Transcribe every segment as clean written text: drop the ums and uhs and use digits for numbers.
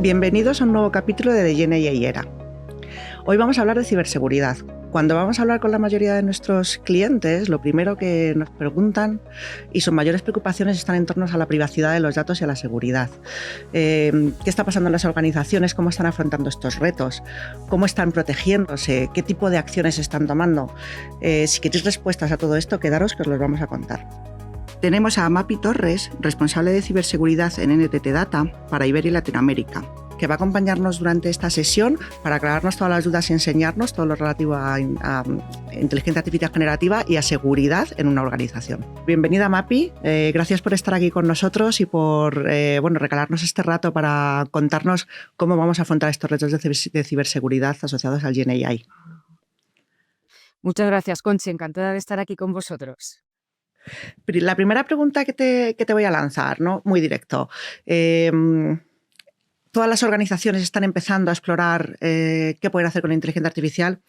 Bienvenidos a un nuevo capítulo de Llena y Era. Hoy vamos a hablar de ciberseguridad. Cuando vamos a hablar con la mayoría de nuestros clientes, lo primero que nos preguntan y sus mayores preocupaciones están en torno a la privacidad de los datos y a la seguridad. ¿Qué está pasando en las organizaciones? ¿Cómo están afrontando estos retos? ¿Cómo están protegiéndose? ¿Qué tipo de acciones están tomando? Si queréis respuestas a todo esto, quedaros que os los vamos a contar. Tenemos a Mapi Torres, responsable de ciberseguridad en NTT Data para Iberia y Latinoamérica, que va a acompañarnos durante esta sesión para aclararnos todas las dudas y enseñarnos todo lo relativo a inteligencia artificial generativa y a seguridad en una organización. Bienvenida, Mapi. Gracias por estar aquí con nosotros y por regalarnos este rato para contarnos cómo vamos a afrontar estos retos de ciberseguridad asociados al GenAI. Muchas gracias, Conchi. Encantada de estar aquí con vosotros. La primera pregunta que te voy a lanzar, ¿no? Muy directo. Todas las organizaciones están empezando a explorar qué pueden hacer con la inteligencia artificial.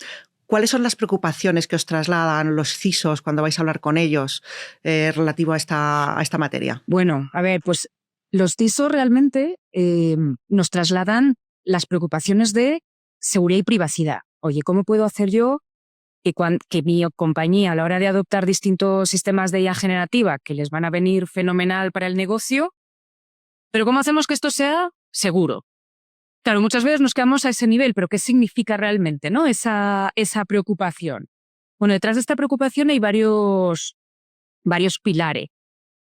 ¿Cuáles son las preocupaciones que os trasladan los CISOs cuando vais a hablar con ellos relativo a esta materia? Bueno, a ver, pues los CISOs realmente nos trasladan las preocupaciones de seguridad y privacidad. Oye, ¿cómo puedo hacer yo que mi compañía, a la hora de adoptar distintos sistemas de IA generativa que les van a venir fenomenal para el negocio, pero cómo hacemos que esto sea seguro? Claro, muchas veces nos quedamos a ese nivel, pero ¿qué significa realmente, ¿no? esa preocupación? Bueno, detrás de esta preocupación hay varios pilares.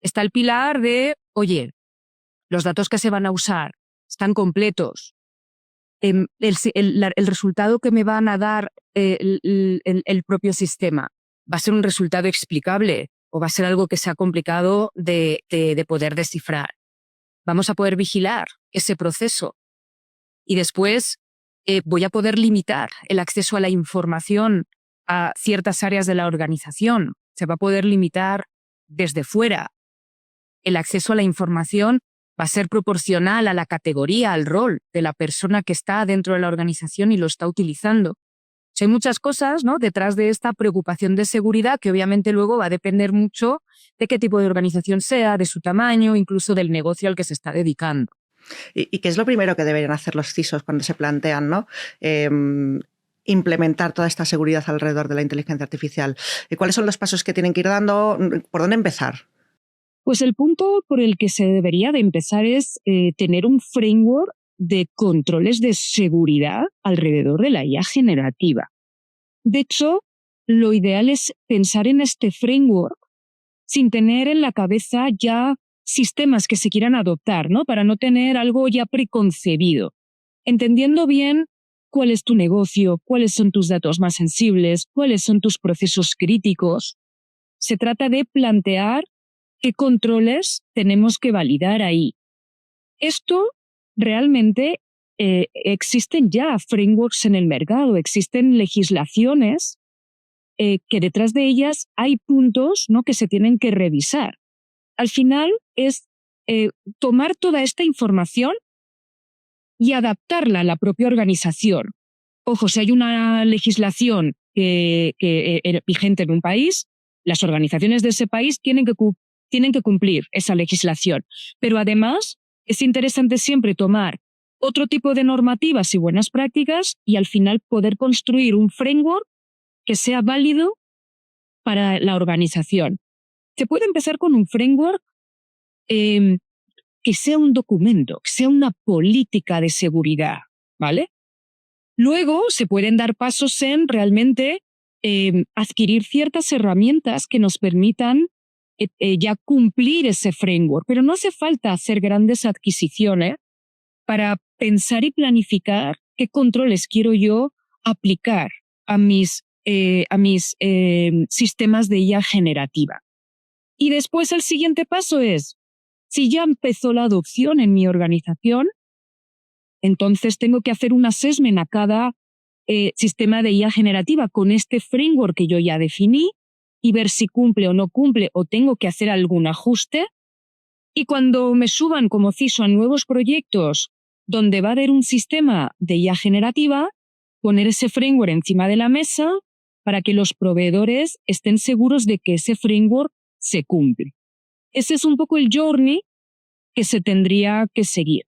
Está el pilar de, oye, los datos que se van a usar están completos. El resultado que me van a dar el propio sistema va a ser un resultado explicable o va a ser algo que sea complicado de poder descifrar. Vamos a poder vigilar ese proceso y después voy a poder limitar el acceso a la información a ciertas áreas de la organización. Se va a poder limitar desde fuera. El acceso a la información va a ser proporcional a la categoría, al rol de la persona que está dentro de la organización y lo está utilizando. O sea, hay muchas cosas, ¿no?, detrás de esta preocupación de seguridad que obviamente luego va a depender mucho de qué tipo de organización sea, de su tamaño, incluso del negocio al que se está dedicando. ¿Y qué es lo primero que deberían hacer los CISOs cuando se plantean, ¿no?, implementar toda esta seguridad alrededor de la inteligencia artificial? ¿Cuáles son los pasos que tienen que ir dando? ¿Por dónde empezar? Pues el punto por el que se debería de empezar es tener un framework de controles de seguridad alrededor de la IA generativa. De hecho, lo ideal es pensar en este framework sin tener en la cabeza ya sistemas que se quieran adoptar, ¿no? Para no tener algo ya preconcebido. Entendiendo bien cuál es tu negocio, cuáles son tus datos más sensibles, cuáles son tus procesos críticos. Se trata de plantear qué controles tenemos que validar ahí. Esto realmente existen ya frameworks en el mercado, existen legislaciones que detrás de ellas hay puntos, ¿no?, que se tienen que revisar. Al final es tomar toda esta información y adaptarla a la propia organización. Ojo, si hay una legislación vigente en un país, las organizaciones de ese país tienen que cumplir esa legislación. Pero además es interesante siempre tomar otro tipo de normativas y buenas prácticas y al final poder construir un framework que sea válido para la organización. Se puede empezar con un framework que sea un documento, que sea una política de seguridad, ¿vale? Luego se pueden dar pasos en realmente adquirir ciertas herramientas que nos permitan ya cumplir ese framework, pero no hace falta hacer grandes adquisiciones para pensar y planificar qué controles quiero yo aplicar a mis sistemas de IA generativa. Y después el siguiente paso es, si ya empezó la adopción en mi organización, entonces tengo que hacer un assessment a cada sistema de IA generativa con este framework que yo ya definí y ver si cumple o no cumple o tengo que hacer algún ajuste. Y cuando me suban como CISO a nuevos proyectos donde va a haber un sistema de IA generativa, poner ese framework encima de la mesa para que los proveedores estén seguros de que ese framework se cumple. Ese es un poco el journey que se tendría que seguir.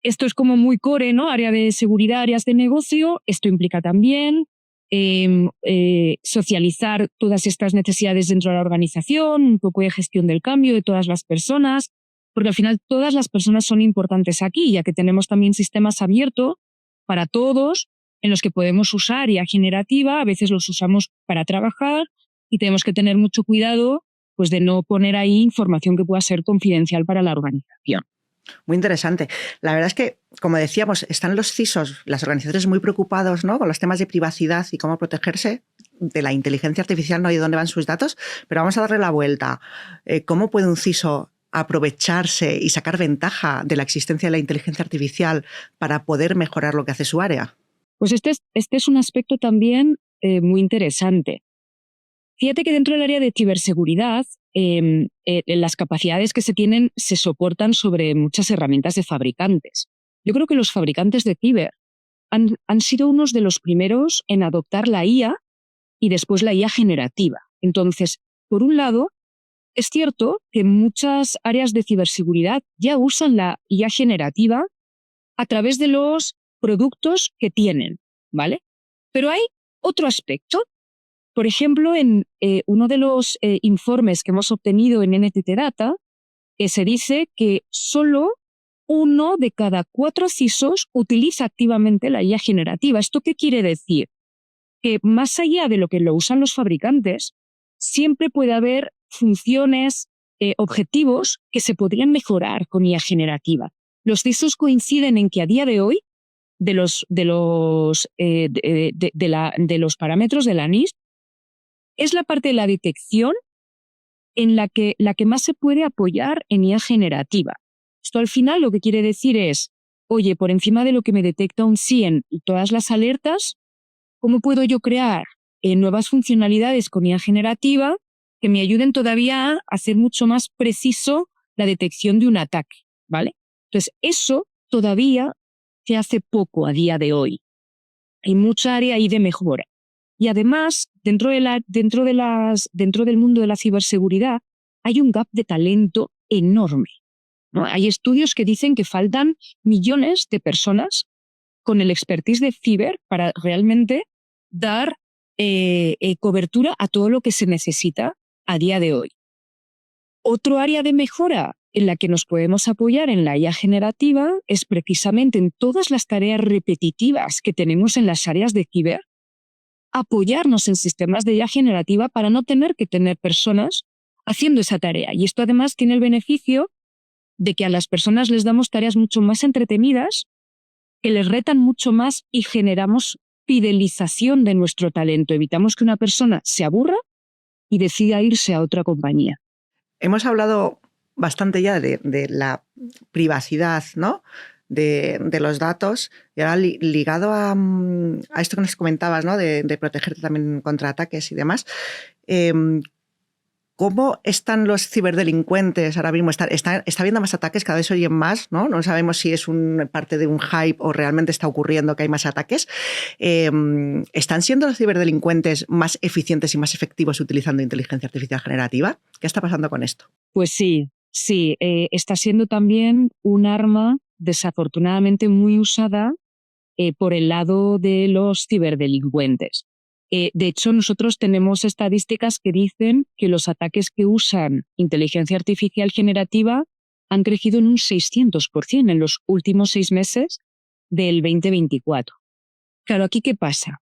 esto es como muy core, ¿no? Área de seguridad, áreas de negocio. Esto implica también socializar todas estas necesidades dentro de la organización, un poco de gestión del cambio de todas las personas, porque al final todas las personas son importantes aquí, ya que tenemos también sistemas abiertos para todos en los que podemos usar IA generativa. A veces los usamos para trabajar y tenemos que tener mucho cuidado pues, de no poner ahí información que pueda ser confidencial para la organización. Muy interesante. La verdad es que, como decíamos, están los CISOs, las organizaciones muy preocupados, ¿no?, con los temas de privacidad y cómo protegerse de la inteligencia artificial, no y de dónde van sus datos, pero vamos a darle la vuelta. ¿Cómo puede un CISO aprovecharse y sacar ventaja de la existencia de la inteligencia artificial para poder mejorar lo que hace su área? Pues este es un aspecto también muy interesante. Fíjate que dentro del área de ciberseguridad, las capacidades que se tienen se soportan sobre muchas herramientas de fabricantes. Yo creo que los fabricantes de ciber han sido unos de los primeros en adoptar la IA y después la IA generativa. Entonces, por un lado, es cierto que muchas áreas de ciberseguridad ya usan la IA generativa a través de los productos que tienen, ¿vale? Pero hay otro aspecto. Por ejemplo, en uno de los informes que hemos obtenido en NTT Data, se dice que solo 1 de cada 4 CISOs utiliza activamente la IA generativa. ¿Esto qué quiere decir? Que más allá de lo que lo usan los fabricantes, siempre puede haber funciones, objetivos que se podrían mejorar con IA generativa. Los CISOs coinciden en que a día de hoy, de los parámetros de la NIST, es la parte de la detección en la que más se puede apoyar en IA generativa. Esto al final lo que quiere decir es, oye, por encima de lo que me detecta un SIE en todas las alertas, ¿cómo puedo yo crear nuevas funcionalidades con IA generativa que me ayuden todavía a hacer mucho más preciso la detección de un ataque, ¿vale? Entonces, eso todavía se hace poco a día de hoy. Hay mucha área ahí de mejora. Y además, dentro del mundo de la ciberseguridad, hay un gap de talento enorme, ¿no? Hay estudios que dicen que faltan millones de personas con el expertise de ciber para realmente dar cobertura a todo lo que se necesita a día de hoy. Otro área de mejora en la que nos podemos apoyar en la IA generativa es precisamente en todas las tareas repetitivas que tenemos en las áreas de ciber, apoyarnos en sistemas de IA generativa para no tener que tener personas haciendo esa tarea. Y esto además tiene el beneficio de que a las personas les damos tareas mucho más entretenidas, que les retan mucho más y generamos fidelización de nuestro talento. Evitamos que una persona se aburra y decida irse a otra compañía. Hemos hablado bastante ya de la privacidad, ¿no?, de los datos, y ahora ligado a esto que nos comentabas, ¿no?, de protegerte también contra ataques y demás. ¿Cómo están los ciberdelincuentes ahora mismo? Está habiendo más ataques, cada vez se oyen más, ¿no? No sabemos si es parte de un hype o realmente está ocurriendo que hay más ataques. ¿Están siendo los ciberdelincuentes más eficientes y más efectivos utilizando inteligencia artificial generativa? ¿Qué está pasando con esto? Pues sí. Está siendo también un arma desafortunadamente muy usada por el lado de los ciberdelincuentes. De hecho, nosotros tenemos estadísticas que dicen que los ataques que usan inteligencia artificial generativa han crecido en un 600% en los últimos 6 meses del 2024. Claro, ¿aquí qué pasa?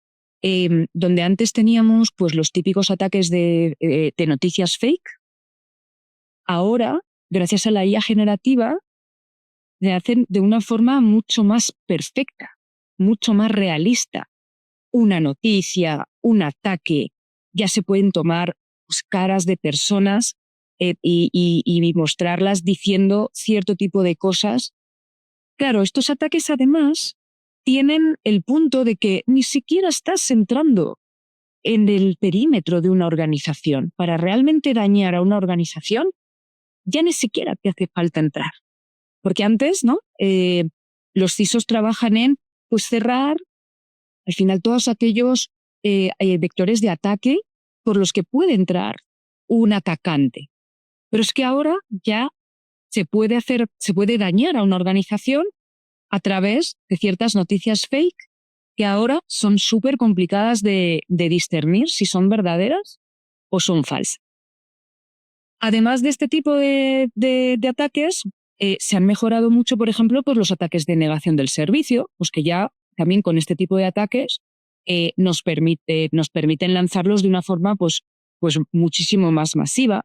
Donde antes teníamos pues, los típicos ataques de noticias fake, ahora, gracias a la IA generativa, se hacen de una forma mucho más perfecta, mucho más realista. Una noticia, un ataque, ya se pueden tomar pues, caras de personas y mostrarlas diciendo cierto tipo de cosas. Claro, estos ataques además tienen el punto de que ni siquiera estás entrando en el perímetro de una organización. Para realmente dañar a una organización, ya ni siquiera te hace falta entrar. Porque antes, ¿no? Los CISOs trabajan en pues, cerrar al final todos aquellos vectores de ataque por los que puede entrar un atacante. Pero es que ahora ya se puede dañar a una organización a través de ciertas noticias fake que ahora son súper complicadas de discernir si son verdaderas o son falsas. Además de este tipo de ataques, se han mejorado mucho, por ejemplo, pues los ataques de negación del servicio, pues que ya también con este tipo de ataques nos permiten lanzarlos de una forma pues muchísimo más masiva.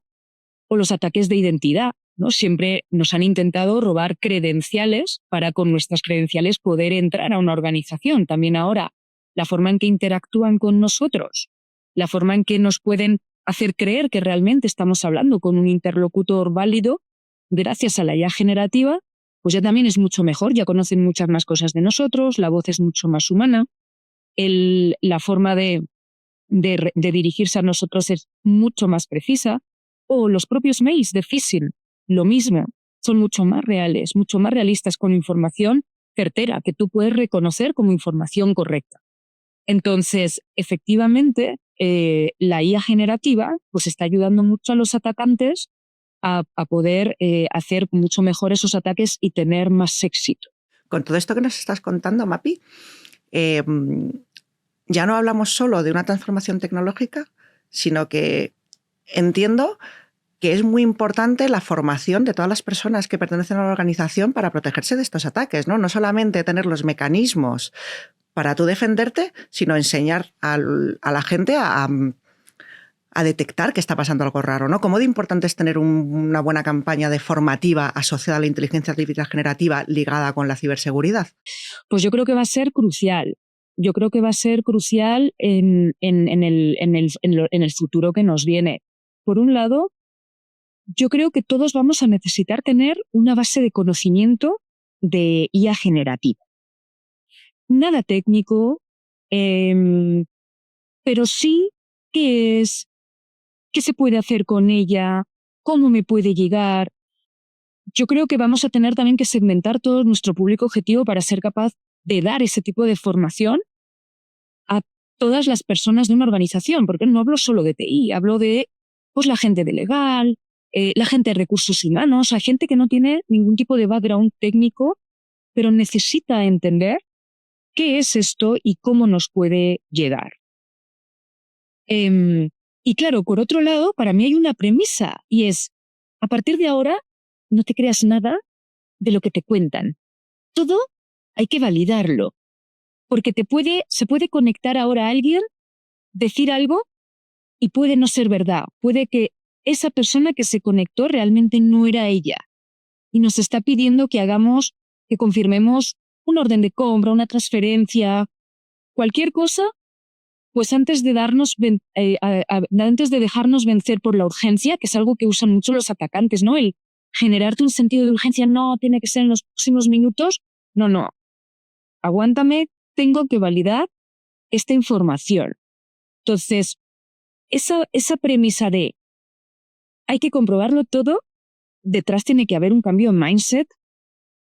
O los ataques de identidad, ¿no? Siempre nos han intentado robar credenciales para con nuestras credenciales poder entrar a una organización. También ahora, la forma en que interactúan con nosotros, la forma en que nos pueden hacer creer que realmente estamos hablando con un interlocutor válido, gracias a la IA generativa, pues ya también es mucho mejor, ya conocen muchas más cosas de nosotros, la voz es mucho más humana, la forma de dirigirse a nosotros es mucho más precisa, o los propios mails de phishing, lo mismo, son mucho más reales, mucho más realistas, con información certera que tú puedes reconocer como información correcta. Entonces, efectivamente, la IA generativa pues está ayudando mucho a los atacantes a poder hacer mucho mejor esos ataques y tener más éxito. Con todo esto que nos estás contando, Mapi, ya no hablamos solo de una transformación tecnológica, sino que entiendo que es muy importante la formación de todas las personas que pertenecen a la organización para protegerse de estos ataques, ¿no? No solamente tener los mecanismos para tú defenderte, sino enseñar a la gente a detectar que está pasando algo raro, ¿no? ¿Cómo de importante es tener una buena campaña de formativa asociada a la inteligencia artificial generativa ligada con la ciberseguridad? Pues yo creo que va a ser crucial. Yo creo que va a ser crucial en el futuro que nos viene. Por un lado, yo creo que todos vamos a necesitar tener una base de conocimiento de IA generativa. Nada técnico, pero sí qué es, qué se puede hacer con ella, cómo me puede llegar. Yo creo que vamos a tener también que segmentar todo nuestro público objetivo para ser capaz de dar ese tipo de formación a todas las personas de una organización, porque no hablo solo de TI, hablo de pues, la gente de legal, la gente de recursos humanos, hay gente que no tiene ningún tipo de background técnico, pero necesita entender qué es esto y cómo nos puede llegar. Y claro, por otro lado, para mí hay una premisa y es, a partir de ahora, no te creas nada de lo que te cuentan. Todo hay que validarlo, porque se puede conectar ahora a alguien, decir algo y puede no ser verdad. Puede que esa persona que se conectó realmente no era ella y nos está pidiendo que confirmemos un orden de compra, una transferencia, cualquier cosa, pues antes de dejarnos vencer por la urgencia, que es algo que usan mucho los atacantes, ¿no? El generarte un sentido de urgencia, no, tiene que ser en los próximos minutos. No. Aguántame, tengo que validar esta información. Entonces, esa premisa de hay que comprobarlo todo, detrás tiene que haber un cambio en mindset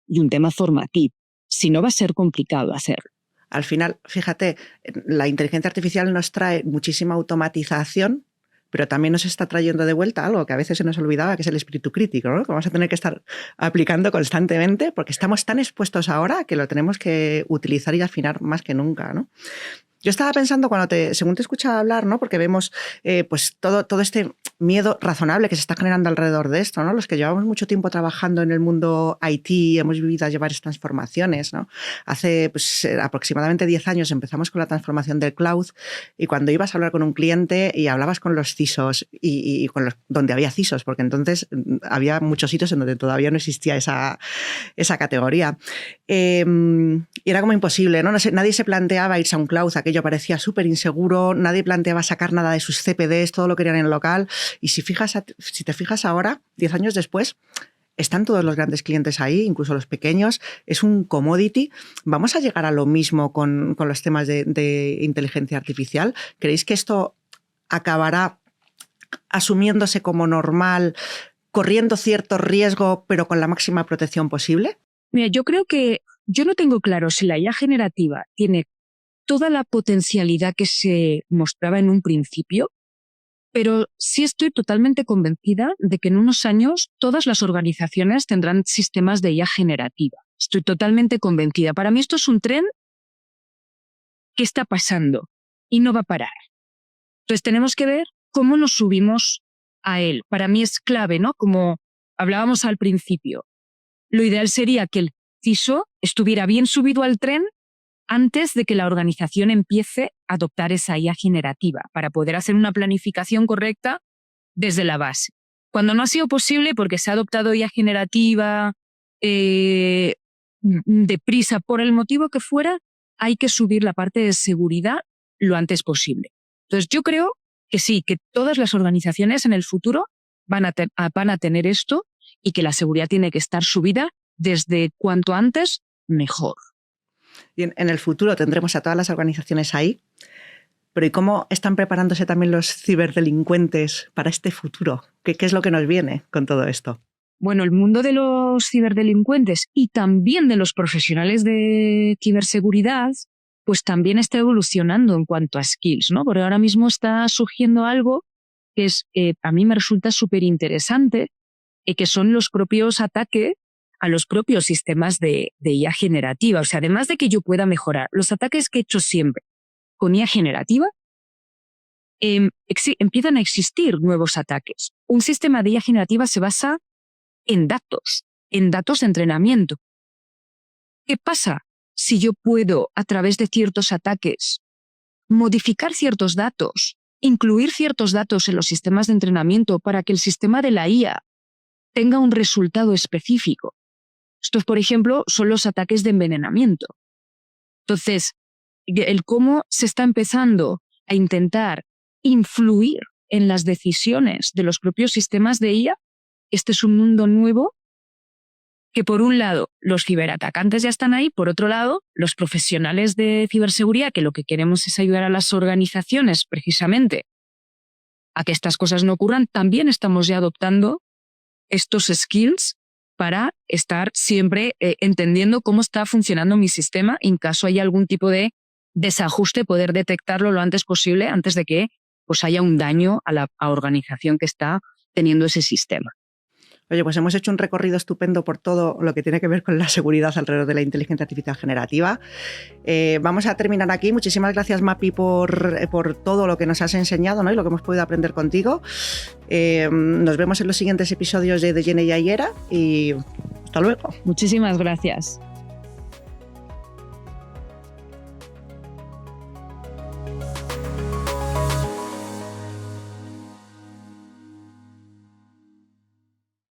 y un tema formativo. Si no, va a ser complicado hacerlo. Al final, fíjate, la inteligencia artificial nos trae muchísima automatización, pero también nos está trayendo de vuelta algo que a veces se nos olvidaba, que es el espíritu crítico, ¿no? Que vamos a tener que estar aplicando constantemente porque estamos tan expuestos ahora que lo tenemos que utilizar y afinar más que nunca, ¿no? Yo estaba pensando según te escuchaba hablar, ¿no? Porque vemos pues todo este miedo razonable que se está generando alrededor de esto, ¿no? Los que llevamos mucho tiempo trabajando en el mundo IT, hemos vivido varias transformaciones, ¿no? Hace pues, aproximadamente 10 años empezamos con la transformación del cloud y cuando ibas a hablar con un cliente y hablabas con los CISOs y con donde había CISOs, porque entonces había muchos sitios en donde todavía no existía esa categoría. Y era como imposible, ¿no? Nadie se planteaba irse a un cloud, aquello parecía súper inseguro, nadie planteaba sacar nada de sus CPDs, todo lo querían en el local. Y si te fijas ahora, 10 años después, están todos los grandes clientes ahí, incluso los pequeños, es un commodity. ¿Vamos a llegar a lo mismo con los temas de inteligencia artificial? ¿Creéis que esto acabará asumiéndose como normal, corriendo cierto riesgo, pero con la máxima protección posible? Mira, yo creo que yo no tengo claro si la IA generativa tiene toda la potencialidad que se mostraba en un principio, pero sí estoy totalmente convencida de que en unos años todas las organizaciones tendrán sistemas de IA generativa. Estoy totalmente convencida. Para mí esto es un tren que está pasando y no va a parar. Entonces tenemos que ver cómo nos subimos a él. Para mí es clave, ¿no? Como hablábamos al principio. Lo ideal sería que el CISO estuviera bien subido al tren antes de que la organización empiece a adoptar esa IA generativa para poder hacer una planificación correcta desde la base. Cuando no ha sido posible porque se ha adoptado IA generativa deprisa, por el motivo que fuera, hay que subir la parte de seguridad lo antes posible. Entonces yo creo que sí, que todas las organizaciones en el futuro van a tener esto y que la seguridad tiene que estar subida desde cuanto antes mejor. Y en el futuro tendremos a todas las organizaciones ahí, pero ¿y cómo están preparándose también los ciberdelincuentes para este futuro? ¿Qué es lo que nos viene con todo esto? Bueno, el mundo de los ciberdelincuentes y también de los profesionales de ciberseguridad, pues también está evolucionando en cuanto a skills, ¿no? Porque ahora mismo está surgiendo algo que es, a mí me resulta súper interesante, que son los propios ataques a los propios sistemas de IA generativa. O sea, además de que yo pueda mejorar los ataques que he hecho siempre con IA generativa, empiezan a existir nuevos ataques. Un sistema de IA generativa se basa en datos de entrenamiento. ¿Qué pasa si yo puedo, a través de ciertos ataques, modificar ciertos datos, incluir ciertos datos en los sistemas de entrenamiento para que el sistema de la IA tenga un resultado específico? Estos, por ejemplo, son los ataques de envenenamiento. Entonces, el cómo se está empezando a intentar influir en las decisiones de los propios sistemas de IA, este es un mundo nuevo que, por un lado, los ciberatacantes ya están ahí, por otro lado, los profesionales de ciberseguridad, que lo que queremos es ayudar a las organizaciones precisamente a que estas cosas no ocurran, también estamos ya adoptando estos skills para estar siempre entendiendo cómo está funcionando mi sistema y en caso haya algún tipo de desajuste, poder detectarlo lo antes posible antes de que pues, haya un daño a la organización que está teniendo ese sistema. Oye, pues hemos hecho un recorrido estupendo por todo lo que tiene que ver con la seguridad alrededor de la inteligencia artificial generativa. Vamos a terminar aquí. Muchísimas gracias, Mapi, por todo lo que nos has enseñado, ¿no? Y lo que hemos podido aprender contigo. Nos vemos en los siguientes episodios de Degene y Ayera y hasta luego. Muchísimas gracias.